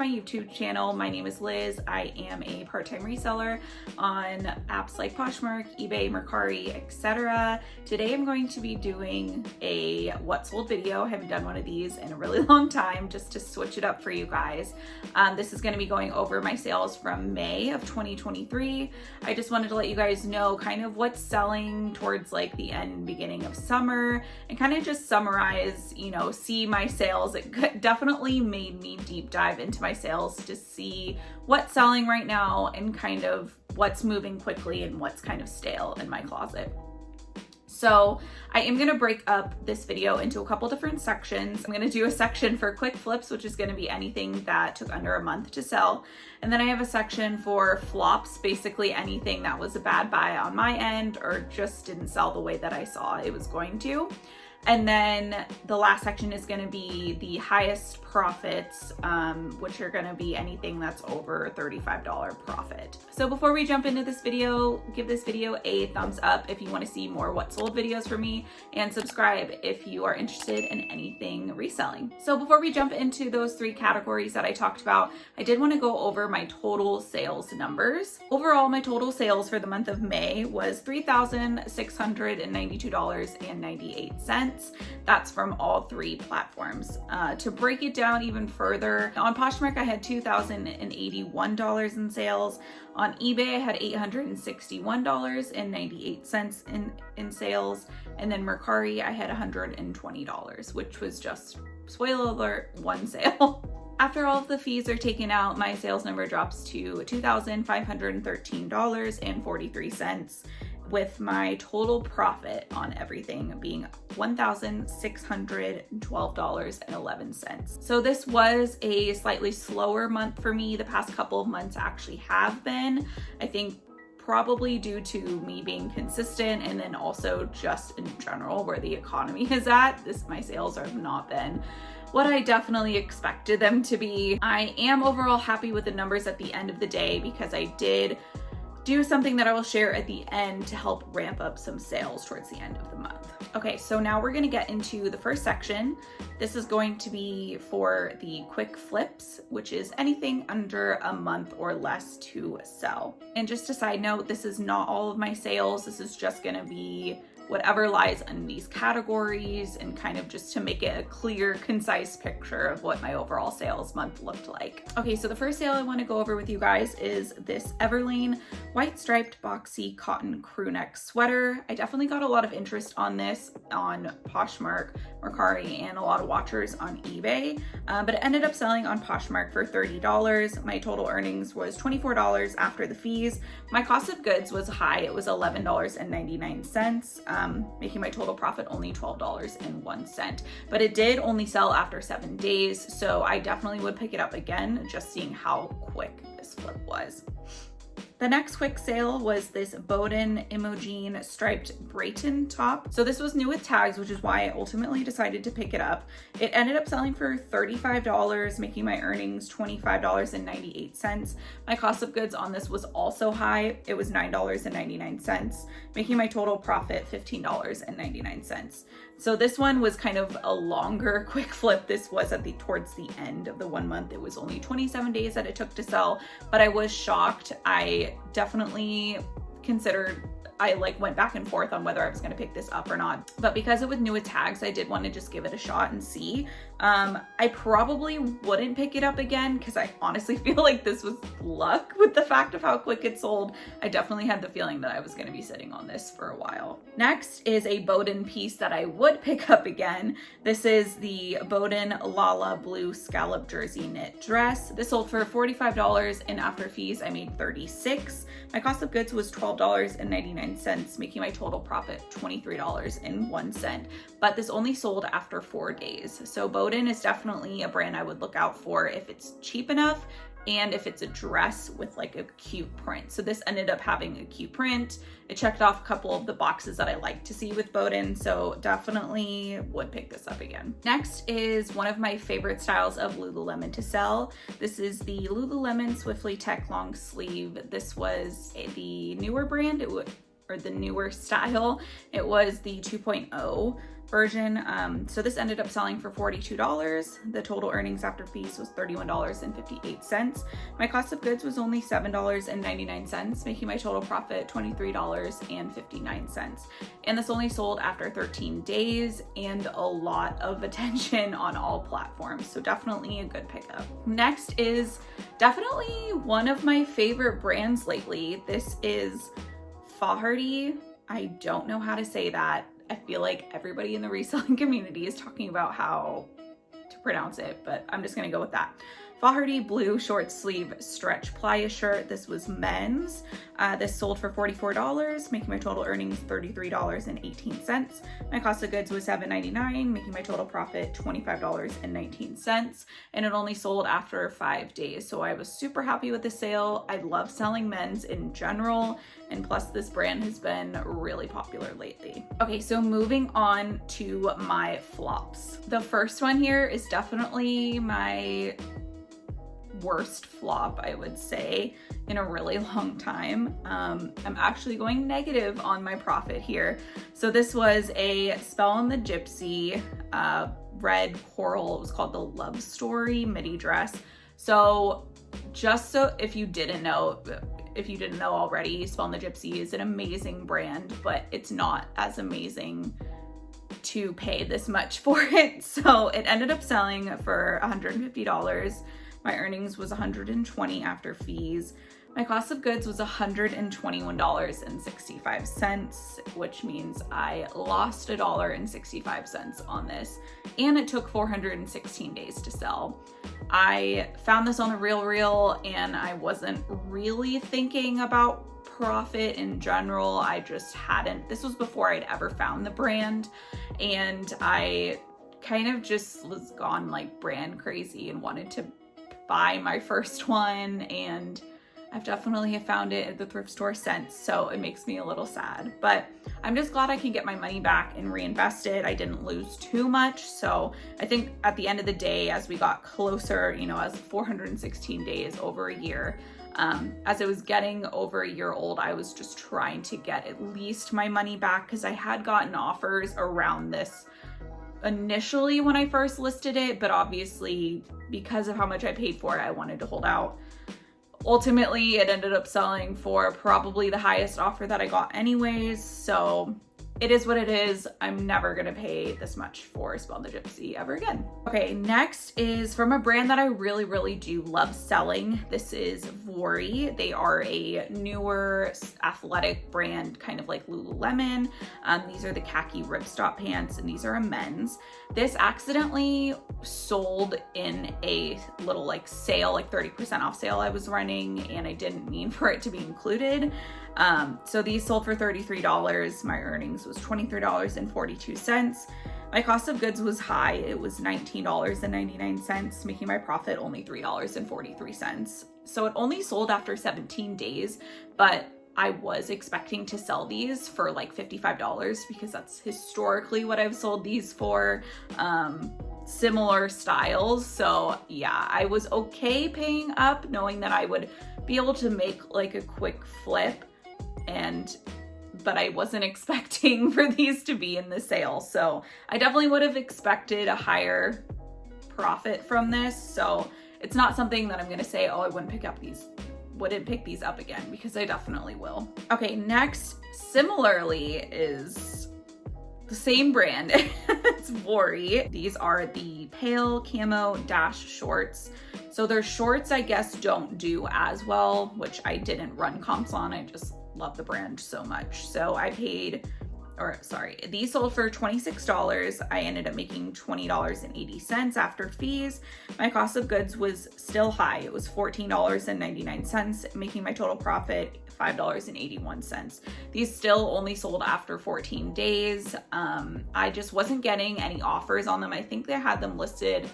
my YouTube channel. My name is Liz. I am a part-time reseller on apps like Poshmark, eBay, Mercari, etc. Today I'm going to be doing a what sold video. I haven't done one of these in a really long time, just to switch it up for you guys. This is going to be going over my sales from May of 2023. I just wanted to let you guys know kind of what's selling towards like the end, beginning of summer, and kind of just summarize, see my sales. It definitely made me deep dive into my sales to see what's selling right now and kind of what's moving quickly and what's kind of stale in my closet. So I am going to break up this video into a couple different sections. I'm going to do a section for quick flips, which is going to be anything that took under a month to sell. And then I have a section for flops, basically anything that was a bad buy on my end or just didn't sell the way that I saw it was going to. And then the last section is going to be the highest profits, which are going to be anything that's over $35 profit. So before we jump into this video, give this video a thumbs up if you want to see more what sold videos from me, and subscribe if you are interested in anything reselling. So before we jump into those three categories that I talked about, I did want to go over my total sales numbers. Overall, my total sales for the month of May was $3,692.98. That's from all three platforms. To break it down even further, on Poshmark I had $2,081 in sales. On eBay I had $861.98 in sales, and then Mercari I had $120, which was just, spoiler alert, one sale. After all of the fees are taken out, my sales number drops to $2,513.43, with my total profit on everything being $1,612.11. So this was a slightly slower month for me. The past couple of months actually have been, I think, probably due to me being consistent, and then also just in general where the economy is at. My sales have not been what I definitely expected them to be. I am overall happy with the numbers at the end of the day because I did do something that I will share at the end to help ramp up some sales towards the end of the month. Okay, so now we're gonna get into the first section. This is going to be for the quick flips, which is anything under a month or less to sell. And just a side note, this is not all of my sales. This is just gonna be whatever lies in these categories, and kind of just to make it a clear, concise picture of what my overall sales month looked like. Okay, so the first sale I want to go over with you guys is this Everlane white striped boxy cotton crew neck sweater. I definitely got a lot of interest on this on Poshmark, Mercari, and a lot of watchers on eBay, but it ended up selling on Poshmark for $30. My total earnings was $24 after the fees. My cost of goods was high. It was $11.99. Making my total profit only $12.01. But it did only sell after 7 days, so I definitely would pick it up again, just seeing how quick this flip was. The next quick sale was this Bowden Imogene striped Brayton top. So this was new with tags, which is why I ultimately decided to pick it up. It ended up selling for $35, making my earnings $25.98. My cost of goods on this was also high. It was $9.99, making my total profit $15.99. So this one was kind of a longer quick flip. This was towards the end of the 1 month. It was only 27 days that it took to sell, but I was shocked. I definitely considered, I went back and forth on whether I was going to pick this up or not, but because it was new with tags, I did want to just give it a shot and see. I probably wouldn't pick it up again because I honestly feel like this was luck with the fact of how quick it sold. I definitely had the feeling that I was going to be sitting on this for a while. Next is a Bowden piece that I would pick up again. This is the Bowden Lala blue scallop jersey knit dress. This sold for $45, and after fees I made $36. My cost of goods was $12.99, making my total profit $23.01. But this only sold after 4 days. So Bowden is definitely a brand I would look out for if it's cheap enough and if it's a dress with like a cute print. So this ended up having a cute print. It checked off a couple of the boxes that I like to see with Bowden, so definitely would pick this up again. Next is one of my favorite styles of Lululemon to sell. This is the Lululemon Swiftly Tech long sleeve. This was the newer brand, or the newer style. It was the 2.0 version. So this ended up selling for $42. The total earnings after fees was $31.58. My cost of goods was only $7.99, making my total profit $23.59. And this only sold after 13 days and a lot of attention on all platforms. So definitely a good pickup. Next is definitely one of my favorite brands lately. This is Faherty. I don't know how to say that. I feel like everybody in the reselling community is talking about how to pronounce it, but I'm just gonna go with that. Faherty blue short sleeve stretch playa shirt. This was men's. This sold for $44, making my total earnings $33.18. My cost of goods was $7.99, making my total profit $25.19. And it only sold after 5 days. So I was super happy with the sale. I love selling men's in general. And plus this brand has been really popular lately. Okay, so moving on to my flops. The first one here is definitely my worst flop, I would say, in a really long time. I'm actually going negative on my profit here. So this was a Spell on the Gypsy red coral. It was called the Love Story midi dress. So just so if you didn't know already, Spell on the Gypsy is an amazing brand, but it's not as amazing to pay this much for it. So it ended up selling for $150. My earnings was $120 after fees. My cost of goods was $121.65, which means I lost $1.65 on this, and it took 416 days to sell. I found this on the RealReal, and I wasn't really thinking about profit in general. I just hadn't. This was before I'd ever found the brand, and I kind of just was gone like brand crazy and wanted to buy my first one, and I've definitely found it at the thrift store since, so it makes me a little sad, but I'm just glad I can get my money back and reinvest it. I didn't lose too much, so I think at the end of the day, as we got closer, as 416 days, over a year, as it was getting over a year old, I was just trying to get at least my money back, because I had gotten offers around this initially when I first listed it, but obviously because of how much I paid for it, I wanted to hold out. Ultimately, it ended up selling for probably the highest offer that I got anyways, so it is what it is. I'm never gonna pay this much for Spell the Gypsy ever again. Okay, next is from a brand that I really, really do love selling. This is Vori. They are a newer athletic brand, kind of like Lululemon. These are the khaki ripstop pants, and these are a men's. This accidentally sold in a little like sale, like 30% off sale I was running, and I didn't mean for it to be included. So these sold for $33. My earnings was $23.42. My cost of goods was high. It was $19.99, making my profit only $3.43. So it only sold after 17 days, but I was expecting to sell these for like $55 because that's historically what I've sold these for, similar styles. So yeah, I was okay paying up, knowing that I would be able to make like a quick flip, but I wasn't expecting for these to be in the sale. So I definitely would have expected a higher profit from this. So it's not something that I'm gonna say, oh, I wouldn't pick these up again, because I definitely will. Okay, next, similarly, is the same brand. It's Vori. These are the pale camo dash shorts. So their shorts, I guess, don't do as well, which I didn't run comps on. I just love the brand so much. So these sold for $26. I ended up making $20.80 after fees. My cost of goods was still high. It was $14.99, making my total profit $5.81. These still only sold after 14 days. I just wasn't getting any offers on them. I think they had them listed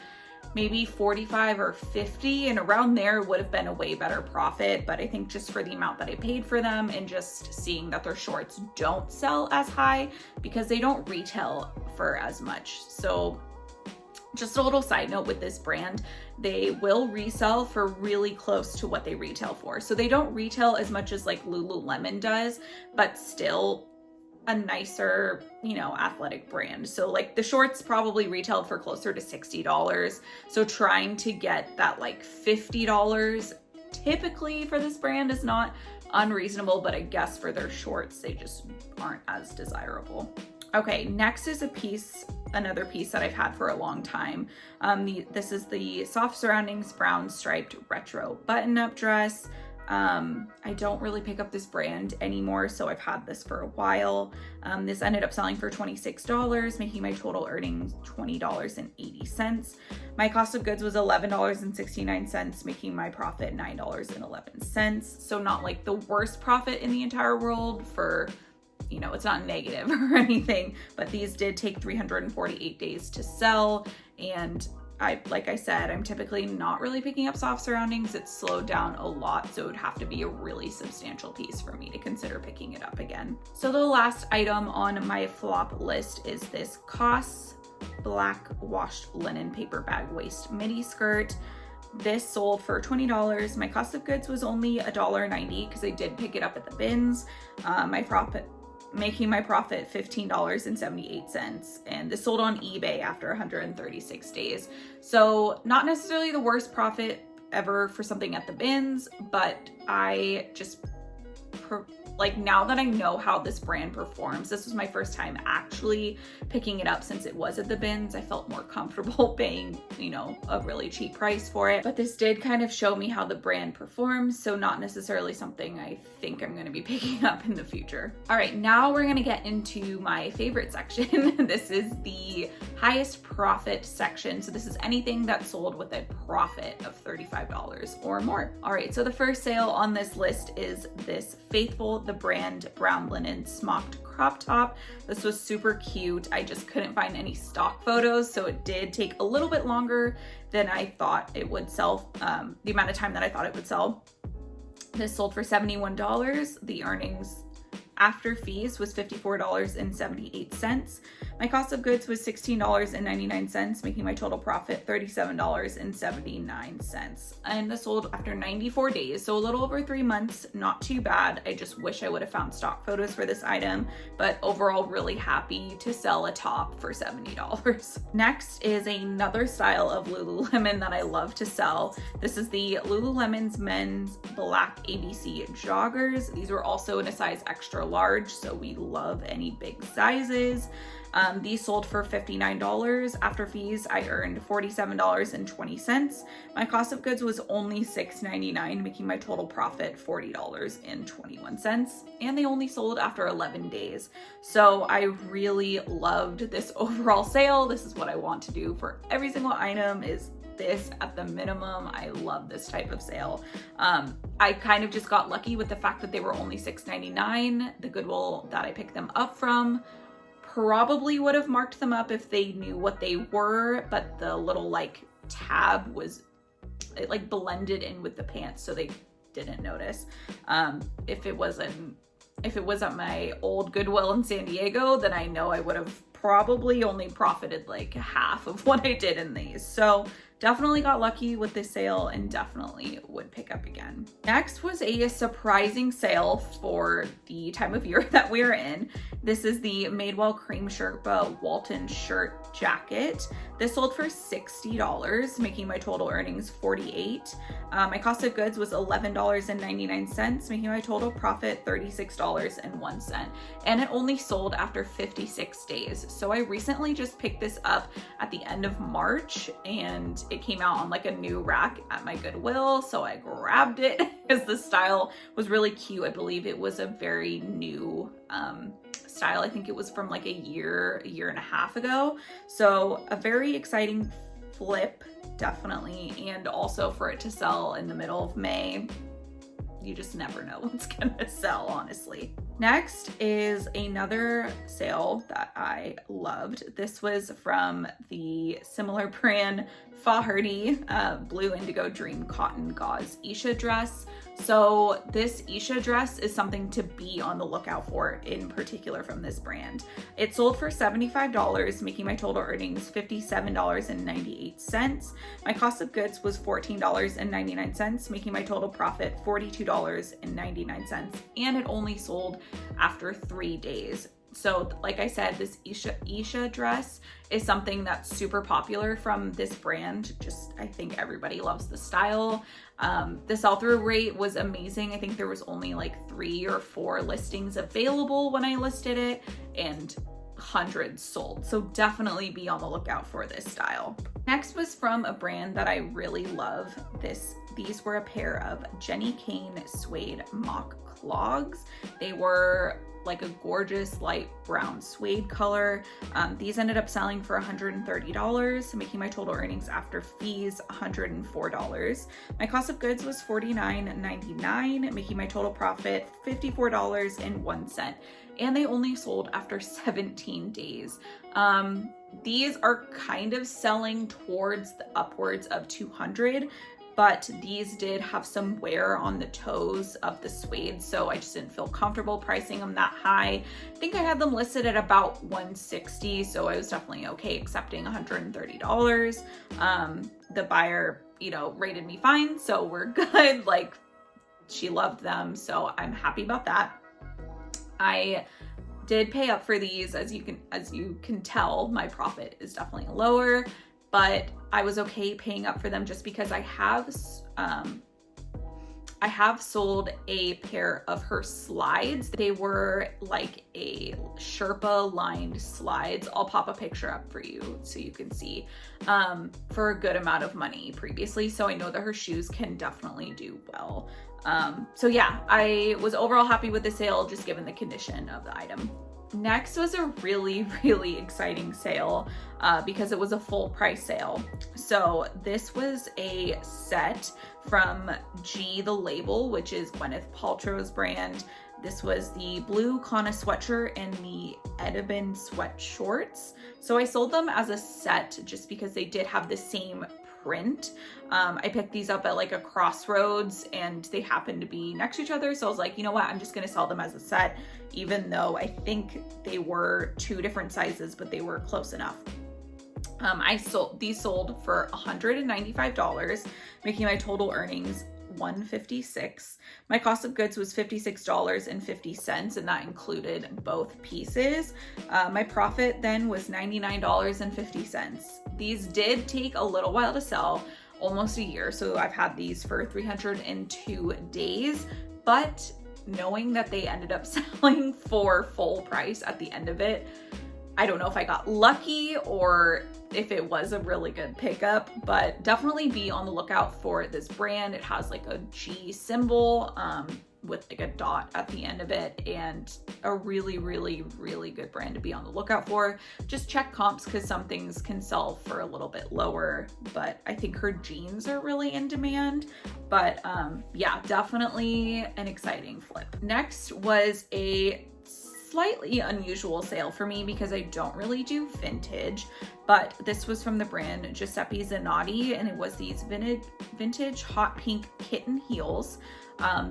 maybe 45 or 50, and around there would have been a way better profit. But I think just for the amount that I paid for them, and just seeing that their shorts don't sell as high because they don't retail for as much. So just a little side note with this brand, they will resell for really close to what they retail for. So they don't retail as much as like Lululemon does, but still a nicer, you know, athletic brand. So like the shorts probably retailed for closer to $60. So trying to get that like $50 typically for this brand is not unreasonable, but I guess for their shorts, they just aren't as desirable. Okay, next is another piece that I've had for a long time. This is the Soft Surroundings brown striped retro button-up dress. I don't really pick up this brand anymore, so I've had this for a while. This ended up selling for $26, making my total earnings $20.80. My cost of goods was $11.69, making my profit $9.11. So not like the worst profit in the entire world for, you know, it's not negative or anything, but these did take 348 days to sell. And like I said, I'm typically not really picking up soft surroundings. It's slowed down a lot, so it would have to be a really substantial piece for me to consider picking it up again. So the last item on my flop list is this COS black washed linen paper bag waist midi skirt. This sold for $20. My cost of goods was only $1.90 because I did pick it up at the bins. Making my profit $15.78, and this sold on eBay after 136 days. So not necessarily the worst profit ever for something at the bins, but I just like, now that I know how this brand performs, this was my first time actually picking it up since it was at the bins. I felt more comfortable paying, you know, a really cheap price for it. But this did kind of show me how the brand performs, so not necessarily something I think I'm going to be picking up in the future. All right, now we're going to get into my favorite section. This is the highest profit section. So this is anything that sold with a profit of $35 or more. All right, so the first sale on this list is this Faithful the Brand brown linen smocked crop top. This was super cute. I just couldn't find any stock photos, so it did take a little bit longer than I thought it would sell, the amount of time that I thought it would sell. This sold for $71. The earnings after fees was $54.78. My cost of goods was $16.99, making my total profit $37.79. And this sold after 94 days, so a little over 3 months, not too bad. I just wish I would have found stock photos for this item, but overall really happy to sell a top for $70. Next is another style of Lululemon that I love to sell. This is the Lululemon's men's black ABC joggers. These were also in a size extra large, so we love any big sizes. These sold for $59. After fees, I earned $47.20. My cost of goods was only $6.99, making my total profit $40.21. And they only sold after 11 days. So I really loved this overall sale. This is what I want to do for every single item, is this at the minimum. I love this type of sale. I kind of just got lucky with the fact that they were only $6.99. The Goodwill that I picked them up from probably would have marked them up if they knew what they were, but the little like tab it like blended in with the pants, so they didn't notice. If it was at my old Goodwill in San Diego, then I know I would have probably only profited like half of what I did in these. So definitely got lucky with this sale and definitely would pick up again. Next was a surprising sale for the time of year that we're in. This is the Madewell Cream Sherpa Walton shirt jacket. This sold for $60, making my total earnings $48. My cost of goods was $11.99, making my total profit $36.01. And it only sold after 56 days. So I recently just picked this up at the end of March, and it came out on like a new rack at my Goodwill, so I grabbed it because the style was really cute. I believe it was a very new style. I think it was from like a year and a half ago. So a very exciting flip, definitely. And also for it to sell in the middle of May, you just never know what's gonna sell, honestly. Next is another sale that I loved. This was from the similar brand Faherty Blue Indigo Dream Cotton Gauze Isha dress. So this Isha dress is something to be on the lookout for, in particular from this brand. It sold for $75, making my total earnings $57.98. My cost of goods was $14.99, making my total profit $42.99. And it only sold after 3 days. So like I said, this Isha dress is something that's super popular from this brand. Just, I think everybody loves the style. The sell-through rate was amazing. I think there was only like 3 or 4 listings available when I listed it, and hundreds sold. So definitely be on the lookout for this style. Next was from a brand that I really love. These were a pair of Jenny Kane suede mock clogs. They were like a gorgeous light brown suede color. These ended up selling for $130, making my total earnings after fees $104. My cost of goods was $49.99, making my total profit $54.01. And they only sold after 17 days. These are kind of selling towards the upwards of 200, but these did have some wear on the toes of the suede, so I just didn't feel comfortable pricing them that high. I think I had them listed at about $160, so I was definitely okay accepting $130. The buyer, rated me fine, so we're good. Like, she loved them, so I'm happy about that. I did pay up for these. As you can tell, my profit is definitely lower, but I was okay paying up for them just because I have sold a pair of her slides. They were like a Sherpa lined slides. I'll pop a picture up for you so you can see, for a good amount of money previously. So I know that her shoes can definitely do well. So yeah, I was overall happy with the sale, just given the condition of the item. Next was a really, really exciting sale because it was a full price sale. So this was a set from G the Label, which is Gwyneth Paltrow's brand. This was the blue Kana sweatshirt and the Edibin sweat shorts. So I sold them as a set just because they did have the same print. I picked these up at like a Crossroads and they happened to be next to each other. So I was like, you know what? I'm just going to sell them as a set, even though I think they were 2 different sizes, but they were close enough. These sold for $195, making my total earnings $156. My cost of goods was $56.50, and that included both pieces. My profit then was $99.50. These did take a little while to sell, almost a year. So I've had these for 302 days, but knowing that they ended up selling for full price at the end of it, I don't know if I got lucky or if it was a really good pickup, but definitely be on the lookout for this brand. It has like a G symbol with like a dot at the end of it, and a really, really, really good brand to be on the lookout for. Just check comps because some things can sell for a little bit lower, but I think her jeans are really in demand. But yeah, definitely an exciting flip. Next was a slightly unusual sale for me because I don't really do vintage, but this was from the brand Giuseppe Zanotti, and it was these vintage hot pink kitten heels.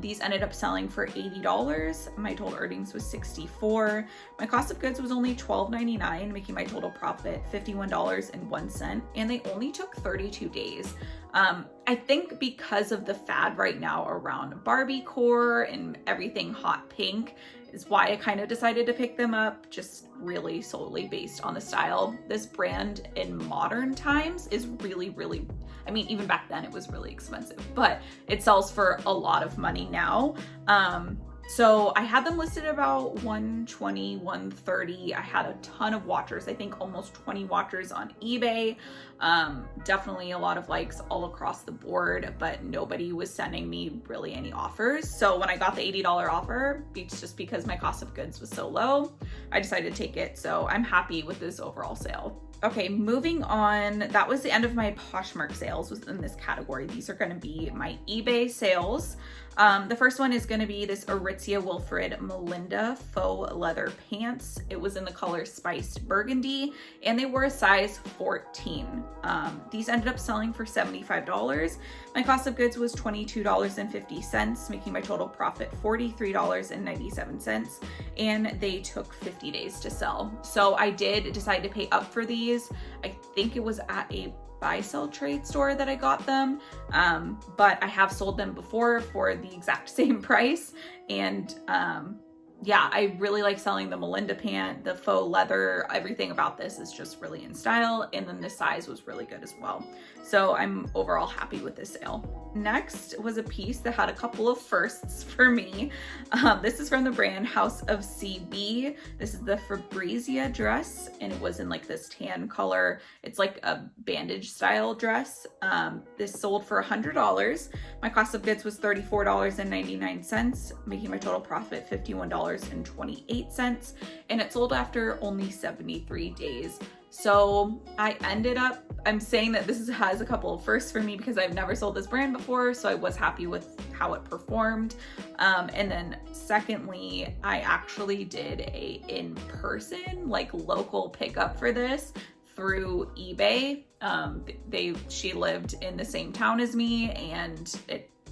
These ended up selling for $80. My total earnings was $64. My cost of goods was only $12.99, making my total profit $51.01, and they only took 32 days. I think because of the fad right now around Barbiecore and everything hot pink is why I kind of decided to pick them up, just really solely based on the style. This brand in modern times is really, really, I mean, even back then it was really expensive, but it sells for a lot of money now. So I had them listed about $120, $130. I had a ton of watchers, I think almost 20 watchers on eBay. Definitely a lot of likes all across the board, but nobody was sending me really any offers. So when I got the $80 offer, it's just because my cost of goods was so low, I decided to take it. So I'm happy with this overall sale. Okay, moving on. That was the end of my Poshmark sales within this category. These are going to be my eBay sales. The first one is going to be this Aritzia Wilfred Melinda faux leather pants. It was in the color Spiced Burgundy, and they were a size 14. These ended up selling for $75. My cost of goods was $22.50, making my total profit $43.97, and they took 50 days to sell. So I did decide to pay up for these. I think it was at a buy-sell trade store that I got them, but I have sold them before for the exact same price, and yeah, I really like selling the Melinda pant, the faux leather, everything about this is just really in style. And then the size was really good as well. So I'm overall happy with this sale. Next was a piece that had a couple of firsts for me. This is from the brand House of CB. This is the Fabrizia dress, and it was in like this tan color. It's like a bandage style dress. This sold for $100. My cost of goods was $34.99, making my total profit $51.28, and it sold after only 73 days. So I'm saying that this has a couple of firsts for me because I've never sold this brand before, so I was happy with how it performed. And then secondly, I actually did a in-person, like local pickup for this through eBay. She lived in the same town as me, and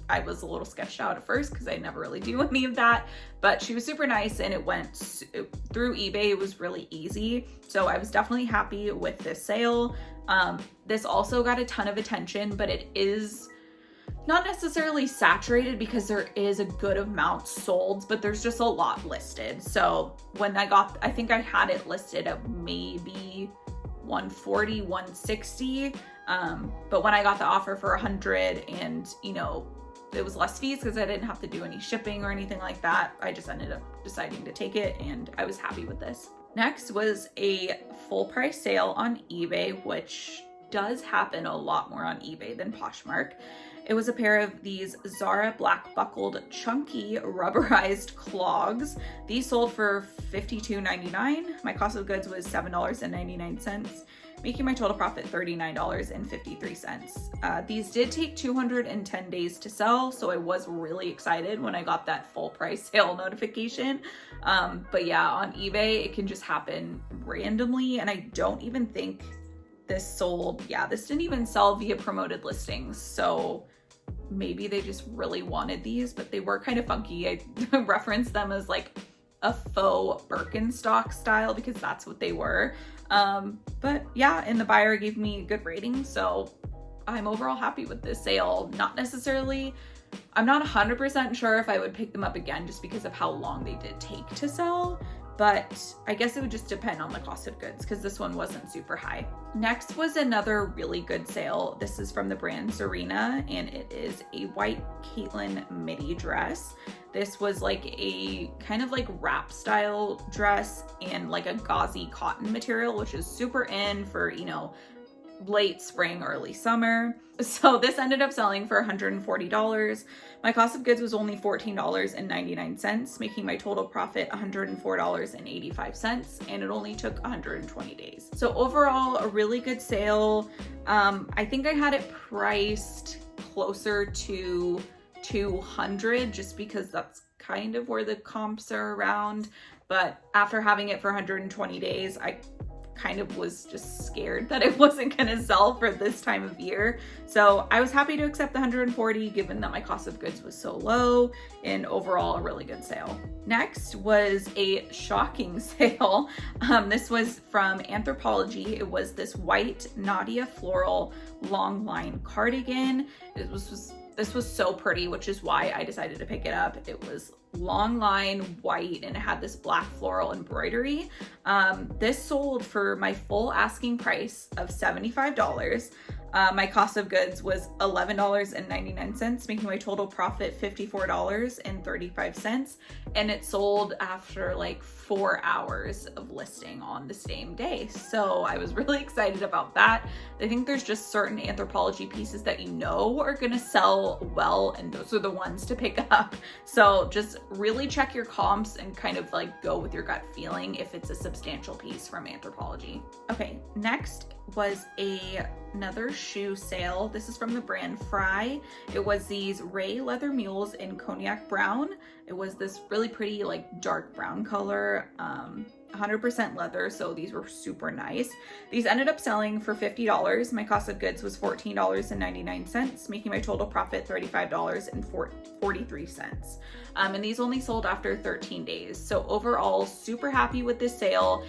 I was a little sketched out at first because I never really do any of that, but she was super nice, and it went through eBay. It was really easy. So I was definitely happy with this sale. This also got a ton of attention, but it is not necessarily saturated because there is a good amount sold, but there's just a lot listed. So when I think I had it listed at maybe 140, 160. But when I got the offer for 100, and it was less fees because I didn't have to do any shipping or anything like that, I just ended up deciding to take it, and I was happy with this. Next was a full price sale on eBay, which does happen a lot more on eBay than Poshmark. It was a pair of these Zara black buckled chunky rubberized clogs. These sold for $52.99. My cost of goods was $7.99, making my total profit $39.53. These did take 210 days to sell, so I was really excited when I got that full price sale notification. But yeah, on eBay, it can just happen randomly, and I don't even think this sold. Yeah, this didn't even sell via promoted listings, so maybe they just really wanted these, but they were kind of funky. I referenced them as like a faux Birkenstock style because that's what they were. But yeah, and the buyer gave me a good rating, so I'm overall happy with this sale. I'm not 100% sure if I would pick them up again just because of how long they did take to sell, but I guess it would just depend on the cost of goods because this one wasn't super high. Next was another really good sale. This is from the brand Serena, and it is a white Caitlin midi dress. This was like a kind of like wrap style dress and like a gauzy cotton material, which is super in for, late spring, early summer. So this ended up selling for $140. My cost of goods was only $14.99, making my total profit $104.85, and it only took 120 days. So overall, a really good sale. I think I had it priced closer to 200 just because that's kind of where the comps are around. But after having it for 120 days, I kind of was just scared that it wasn't going to sell for this time of year. So I was happy to accept the 140 given that my cost of goods was so low, and overall a really good sale. Next was a shocking sale. This was from Anthropologie. It was this white Nadia floral long line cardigan. This was so pretty, which is why I decided to pick it up. It was long line white and it had this black floral embroidery. This sold for my full asking price of $75. My cost of goods was $11.99, making my total profit $54.35. And it sold after like 4 hours of listing on the same day. So I was really excited about that. I think there's just certain Anthropologie pieces that are gonna sell well, and those are the ones to pick up. So just really check your comps and kind of like go with your gut feeling if it's a substantial piece from Anthropologie. Okay, next was another shoe sale. This is from the brand Fry. It was these Ray leather mules in cognac brown. It was this really pretty like dark brown color, 100% leather, so these were super nice. These ended up selling for $50. My cost of goods was $14.99, making my total profit $35.43. And these only sold after 13 days. So overall, super happy with this sale.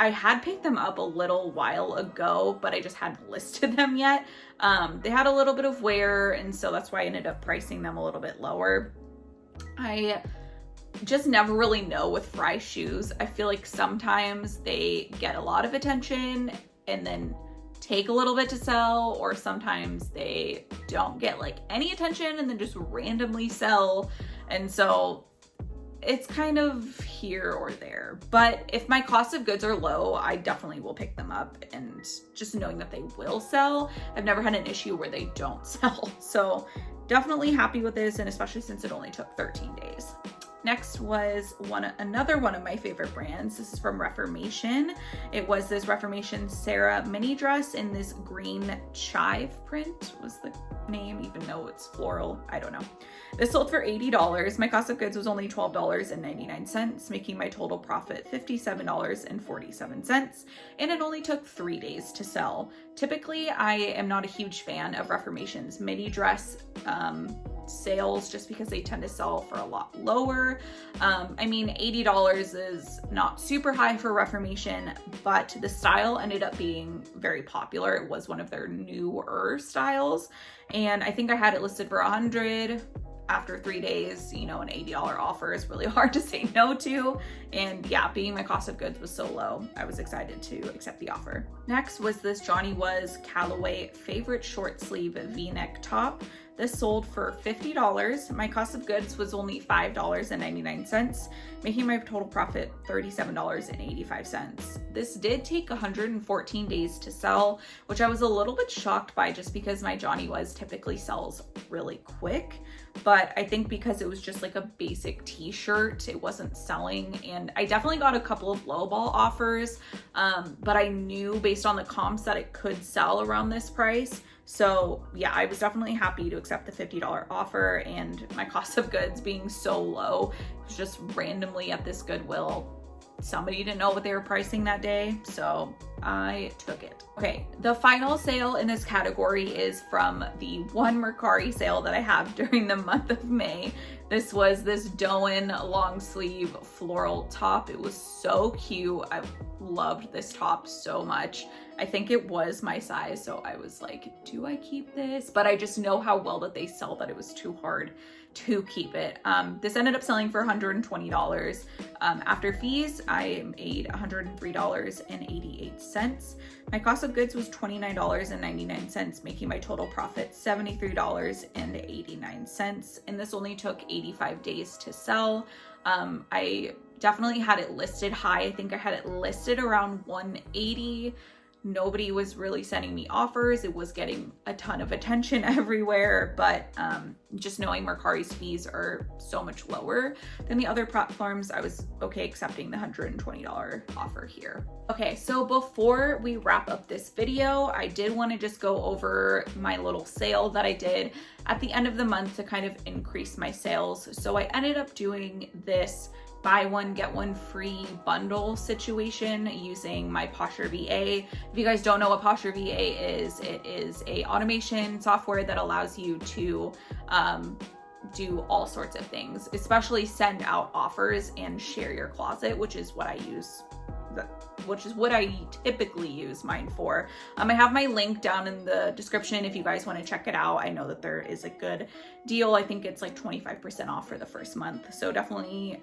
I had picked them up a little while ago, but I just hadn't listed them yet. They had a little bit of wear, and so that's why I ended up pricing them a little bit lower. I just never really know with Fry shoes. I feel like sometimes they get a lot of attention and then take a little bit to sell, or sometimes they don't get like any attention and then just randomly sell. And so it's kind of here or there. But if my cost of goods are low, I definitely will pick them up, and just knowing that they will sell, I've never had an issue where they don't sell. So definitely happy with this, and especially since it only took 13 days. Next was another one of my favorite brands. This is from Reformation. It was this Reformation Sarah mini dress in this green chive print was the name, even though it's floral. I don't know. This sold for $80. My cost of goods was only $12.99, making my total profit $57.47. And it only took 3 days to sell. Typically, I am not a huge fan of Reformation's mini dress sales, just because they tend to sell for a lot lower. I mean, $80 is not super high for Reformation, but the style ended up being very popular. It was one of their newer styles, and I think I had it listed for $100. After 3 days, you know, an $80 offer is really hard to say no to. And yeah, being my cost of goods was so low, I was excited to accept the offer. Next was this Johnny Was Callaway favorite short sleeve V-neck top. This sold for $50. My cost of goods was only $5.99, making my total profit $37.85. This did take 114 days to sell, which I was a little bit shocked by, just because my Johnny Was typically sells really quick. But I think because it was just like a basic t-shirt, it wasn't selling. And I definitely got a couple of lowball offers, but I knew based on the comps that it could sell around this price. So yeah, I was definitely happy to accept the $50 offer, and my cost of goods being so low, it was just randomly at this Goodwill. Somebody didn't know what they were pricing that day, so I took it. Okay, the final sale in this category is from the one Mercari sale that I have during the month of May. This was this Doen long sleeve floral top. It was so cute. I loved this top so much. I think it was my size, so I was like, do I keep this? But I just know how well that they sell that it was too hard to keep it. This ended up selling for $120. After fees, I made $103.88. My cost of goods was $29.99, making my total profit $73.89. And this only took 85 days to sell. I definitely had it listed high. I think I had it listed around 180. Nobody was really sending me offers. It was getting a ton of attention everywhere, but just knowing Mercari's fees are so much lower than the other platforms, I was okay accepting the $120 offer here. Okay, so before we wrap up this video, I did want to just go over my little sale that I did at the end of the month to kind of increase my sales. So I ended up doing this buy one, get one free bundle situation using my Posher VA. If you guys don't know what Posher VA is, it is a automation software that allows you to do all sorts of things, especially send out offers and share your closet, which is what I use. Which is what I typically use mine for. I have my link down in the description if you guys want to check it out. I know that there is a good deal. I think it's like 25% off for the first month. So definitely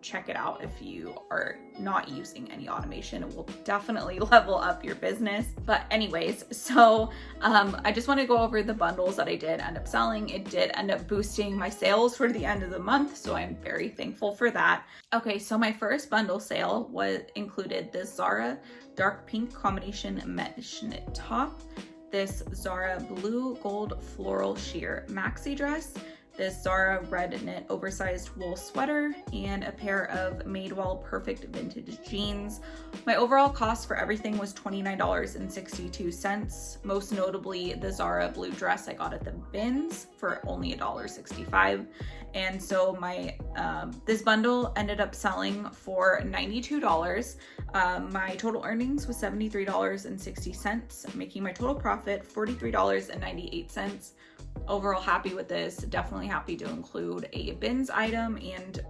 check it out if you are not using any automation. It will definitely level up your business. But anyways, so I just want to go over the bundles that I did end up selling. It did end up boosting my sales for the end of the month, so I'm very thankful for that. Okay, so my first bundle sale included this Zara dark pink combination mesh knit top, this Zara blue gold floral sheer maxi dress, this Zara red knit oversized wool sweater, and a pair of Madewell perfect vintage jeans. My overall cost for everything was $29.62. Most notably, the Zara blue dress I got at the bins for only $1.65. And so my this bundle ended up selling for $92. My total earnings was $73.60, making my total profit $43.98. Overall happy with this. Definitely happy to include a bins item and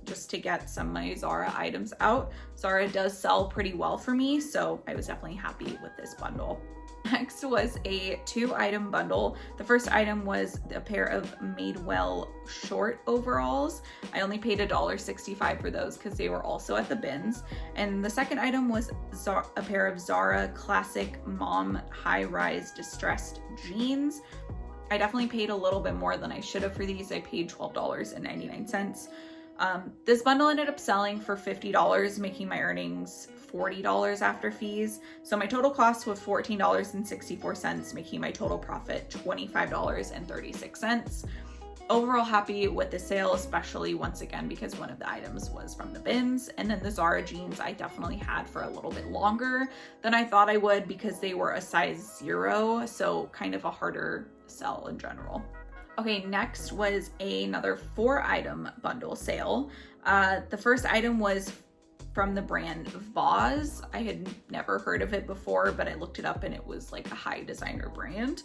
just to get some of my Zara items out. Zara does sell pretty well for me, so I was definitely happy with this bundle. Next was a 2-item bundle. The first item was a pair of Madewell short overalls. I only paid $1.65 for those because they were also at the bins. And the second item was a pair of Zara classic mom high-rise distressed jeans. I definitely paid a little bit more than I should have for these. I paid $12.99. This bundle ended up selling for $50, making my earnings $40 after fees. So my total cost was $14.64, making my total profit $25.36. Overall happy with the sale, especially once again because one of the items was from the bins. And then the Zara jeans I definitely had for a little bit longer than I thought I would because they were a size 0, so kind of a harder sell in general. Okay, next was another 4-item bundle sale. The first item was from the brand Vaz. I had never heard of it before, but I looked it up and it was like a high designer brand.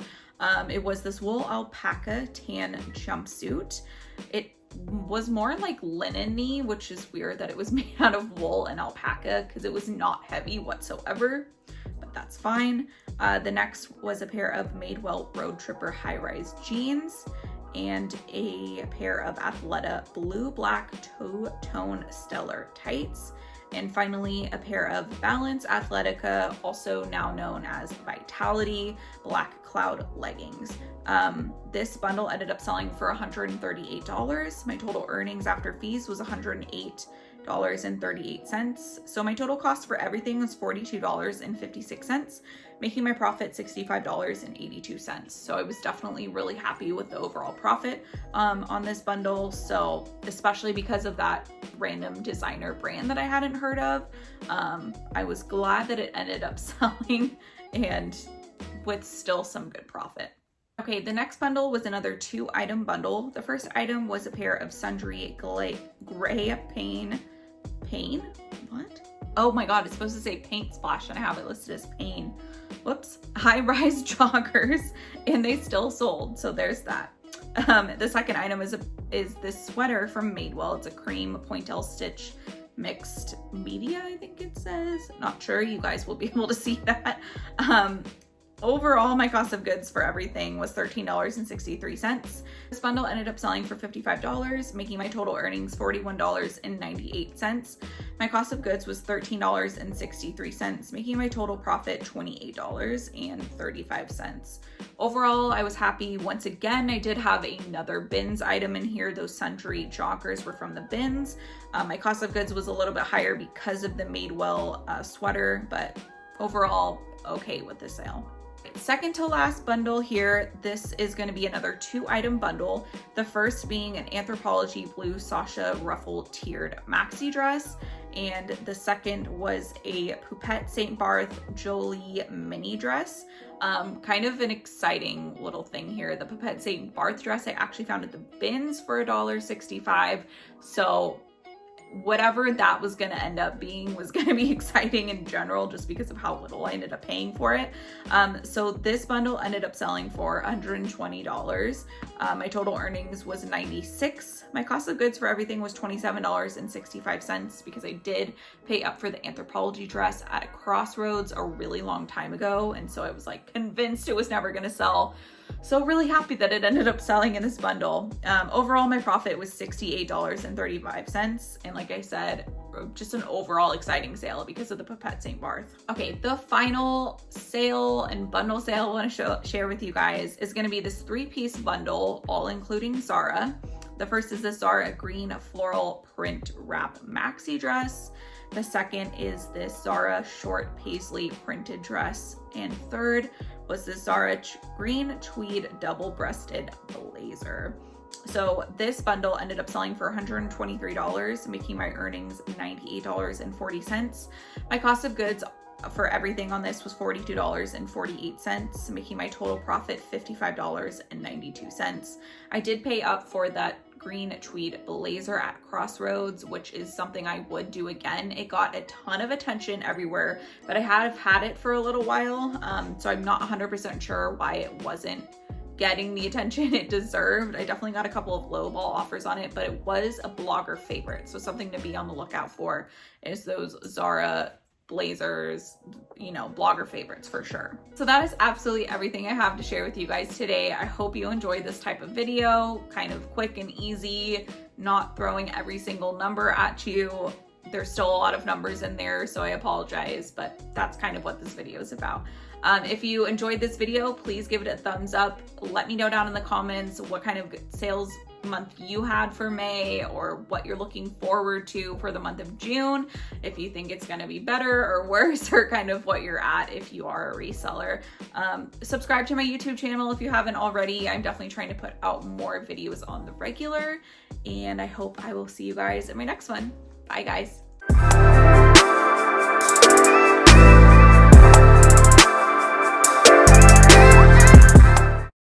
It was this wool alpaca tan jumpsuit. It was more like linen-y, which is weird that it was made out of wool and alpaca because it was not heavy whatsoever, but that's fine. The next was a pair of Madewell Road Tripper high-rise jeans and a pair of Athleta blue-black two-tone stellar tights. And finally, a pair of Balance Athletica, also now known as Vitality, black cloud leggings. This bundle ended up selling for $138. My total earnings after fees was $108.38. So my total cost for everything was $42.56, making my profit $65.82. So I was definitely really happy with the overall profit on this bundle. So especially because of that random designer brand that I hadn't heard of, I was glad that it ended up selling and with still some good profit. Okay, the next bundle was another 2-item bundle. The first item was a pair of sundry gray pain? What? Oh my God, it's supposed to say paint splash and I have it listed as pain. Whoops. High-rise joggers, and they still sold, so there's that. The second item is this sweater from Madewell. It's a cream pointelle stitch mixed media, I think it says. Not sure, you guys will be able to see that. Overall, my cost of goods for everything was $13.63. This bundle ended up selling for $55, making my total earnings $41.98. My cost of goods was $13.63, making my total profit $28.35. Overall, I was happy. Once again, I did have another bins item in here. Those sundry joggers were from the bins. My cost of goods was a little bit higher because of the Madewell sweater, but overall, okay with the sale. Second to last bundle here, this is going to be another 2-item bundle. The first being an Anthropologie blue Sasha ruffle tiered maxi dress, and the second was a Poupette St. Barth Jolie mini dress. Kind of an exciting little thing here. The Poupette St. Barth dress I actually found at the bins for $1.65, so whatever that was going to end up being was going to be exciting in general just because of how little I ended up paying for it. So this bundle ended up selling for $120. My total earnings was $96. My cost of goods for everything was $27.65 because I did pay up for the Anthropologie dress at a Crossroads a really long time ago, and so I was like convinced it was never going to sell. So really happy that it ended up selling in this bundle. Overall, my profit was $68.35. And like I said, just an overall exciting sale because of the Poupette St. Barth. Okay, the final sale and bundle sale I want to share with you guys is going to be this 3-piece bundle, all including Zara. The first is the Zara green floral print wrap maxi dress. The second is this Zara short paisley printed dress. And third was the Zara green tweed double-breasted blazer. So this bundle ended up selling for $123, making my earnings $98.40. My cost of goods for everything on this was $42.48, making my total profit $55.92. I did pay up for that green tweed blazer at Crossroads, which is something I would do again. It got a ton of attention everywhere, but I have had it for a little while, so I'm not 100% sure why it wasn't getting the attention it deserved. I definitely got a couple of lowball offers on it, but it was a blogger favorite, so something to be on the lookout for is those Zara blazers, you know, blogger favorites for sure. So that is absolutely everything I have to share with you guys today. I hope you enjoyed this type of video, kind of quick and easy, not throwing every single number at you. There's still a lot of numbers in there, so I apologize, but that's kind of what this video is about. If you enjoyed this video, please give it a thumbs up. Let me know down in the comments what kind of sales month you had for May, or what you're looking forward to for the month of June. If you think it's gonna be better or worse, or kind of what you're at if you are a reseller. Subscribe to my YouTube channel if you haven't already. I'm definitely trying to put out more videos on the regular, and I hope I will see you guys in my next one. Bye guys.